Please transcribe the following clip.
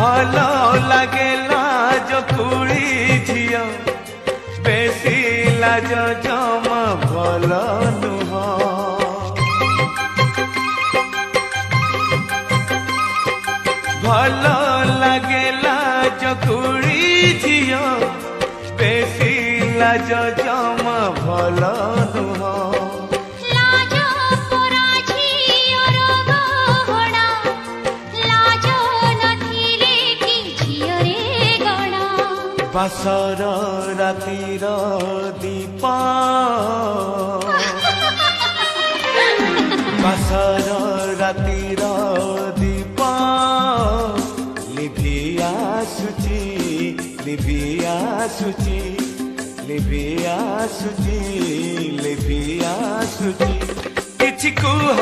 भल लागेला जो कुड़ी झिया बेसी लाज जमा भल नुह भल लागेला जो कुड़ी झिया बेसी लाज जमा भल नुह बासर रातिर दीपा बासर रातिर दीपा लिभिया सुची लिभिया सुची लिभिया सुची लिभिया सुची किछि कुह।